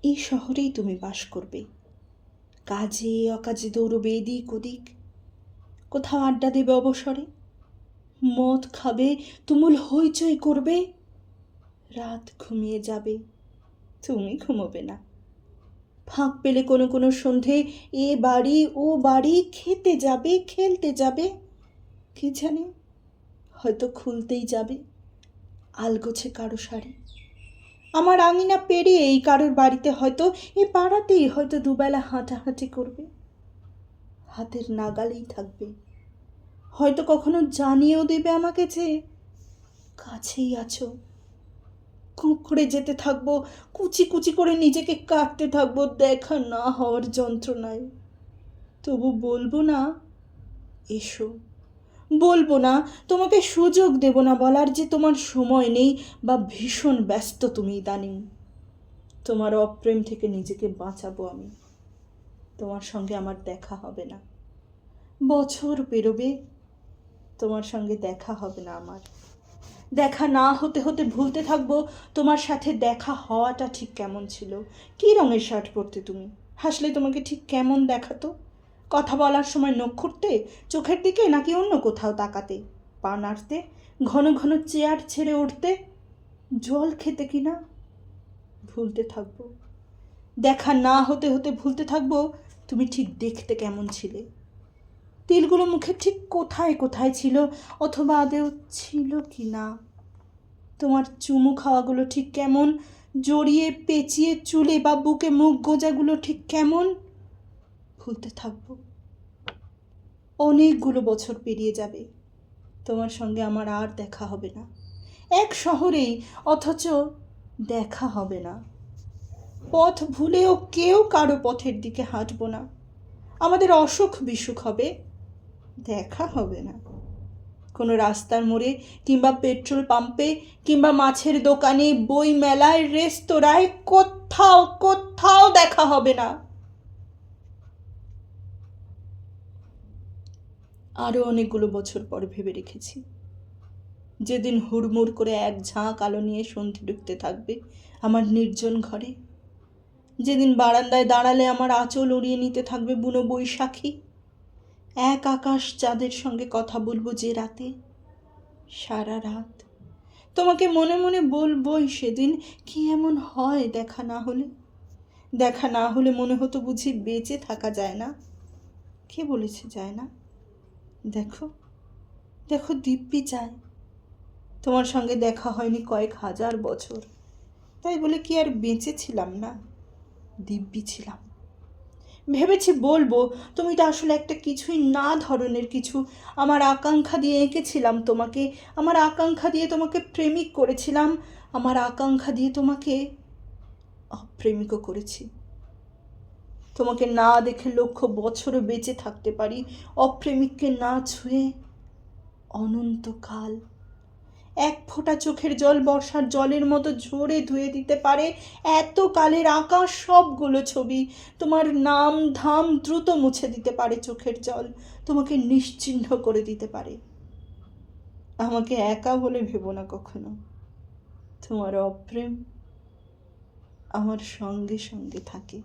এই শহরেই তুমি বাস করবে, কাজে অকাজে দৌড়বে এদিক ওদিক, কোথাও আড্ডা দেবে অবসরে, মদ খাবে, তুমুল হইচই করবে, রাত ঘুমিয়ে যাবে, তুমি ঘুমোবে না। ফাঁক পেলে কোনো কোনো সন্ধে এ বাড়ি ও বাড়ি খেতে যাবে, খেলতে যাবে, কি জানে হয়তো খুলতেই যাবে আলগোছে কারো শাড়ি। আমার আঙিনা পেরিয়ে এই কারোর বাড়িতে, হয়তো এ পাড়াতেই হয়তো দুবেলা হাঁটাহাঁটি করবে, হাতের নাগালেই থাকবে, হয়তো কখনো জানিয়েও দেবে আমাকে যে কাছেই আছো। কুঁকড়ে যেতে থাকবো, কুচি কুচি করে নিজেকে কাটতে থাকবো দেখা না হওয়ার যন্ত্রণায়। তবু বলবো না এসো, বলবো না, তোমাকে সুযোগ দেব না বলার যে তোমার সময় নেই বা ভীষণ ব্যস্ত তুমি ইদানিং। তোমার অপ্রেম থেকে নিজেকে বাঁচাবো আমি। তোমার সঙ্গে আমার দেখা হবে না, বছর পেরোবে, তোমার সঙ্গে দেখা হবে না আমার। দেখা না হতে হতে ভুলতে থাকবো তোমার সাথে দেখা হওয়াটা ঠিক কেমন ছিল। কী রঙের শার্ট পরতে তুমি, হাসলে তোমাকে ঠিক কেমন দেখাতো, কথা বলার সময় নখ খুঁড়তে চোখের দিকে নাকি অন্য কোথাও তাকাতে, পা নাড়তে, ঘন ঘন চেয়ার ছেড়ে উঠতে, জল খেতে কিনা। ভুলতে থাকবো, দেখা না হতে হতে ভুলতে থাকবো তুমি ঠিক দেখতে কেমন ছিলে, তিলগুলো মুখে ঠিক কোথায় কোথায় ছিল, অথবা আদেও ছিল কি না। তোমার চুমু খাওয়াগুলো ঠিক কেমন, জড়িয়ে পেঁচিয়ে চুলে বা বুকে মুখ গোজাগুলো ঠিক কেমন। ভুলতে থাকবো। অনেকগুলো বছর পেরিয়ে যাবে, তোমার সঙ্গে আমার আর দেখা হবে না, এক শহরেই, অথচ দেখা হবে না। পথ ভুলেও কেউ কারো পথের দিকে হাঁটবো না, আমাদের অসুখ বিসুখ হবে, দেখা হবে না। কোনো রাস্তার মোড়ে কিংবা পেট্রোল পাম্পে কিংবা মাছের দোকানে, বই মেলায়, রেস্তোরাঁয়, কোথাও কোথাও দেখা হবে না। আরও অনেকগুলো বছর পর ভেবে রেখেছি, যেদিন হুড়মুড় করে এক ঝাঁক আলো নিয়ে সন্ধে ঢুকতে থাকবে আমার নির্জন ঘরে, যেদিন বারান্দায় দাঁড়ালে আমার আঁচল উড়িয়ে নিতে থাকবে বুনো বৈশাখী, এক আকাশ চাঁদের সঙ্গে কথা বলবো যে রাতে, সারা রাত তোমাকে মনে মনে বলবই সেদিন, কি এমন হয় দেখা না হলে। দেখা না হলে মনে হতো বুঝি বেঁচে থাকা যায় না। কে বলেছে যায় না? দেখো দেখো দিব্যি যায়। তোমার সঙ্গে দেখা হয়নি কয়েক হাজার বছর, তাই বলে কি আর বেঁচে ছিলাম না? দিব্যি ছিলাম। ভেবেছি বলবো, তুমি তো আসলে একটা কিছুই না ধরনের কিছু। আমার আকাঙ্ক্ষা দিয়ে এঁকেছিলাম তোমাকে, আমার আকাঙ্ক্ষা দিয়ে তোমাকে প্রেমিক করেছিলাম, আমার আকাঙ্ক্ষা দিয়ে তোমাকে অপ্রেমিকও করেছি। তোমাকে না দেখে লক্ষ বছরও বেঁচে থাকতে পারি, অপ্রেমিককে না ছুঁয়ে অনন্তকাল। এক ফোঁটা চোখের জল বর্ষার জলের মতো ঝরে ধুয়ে দিতে পারে এত কালের আঁকা সবগুলো ছবি। তোমার নাম ধাম দ্রুত মুছে দিতে পারে চোখের জল, তোমাকে নিশ্চিহ্ন করে দিতে পারে। আমাকে একা বলে ভেবো না কখনো, তোমার অপ্রেম আমার সঙ্গে সঙ্গে থাকে।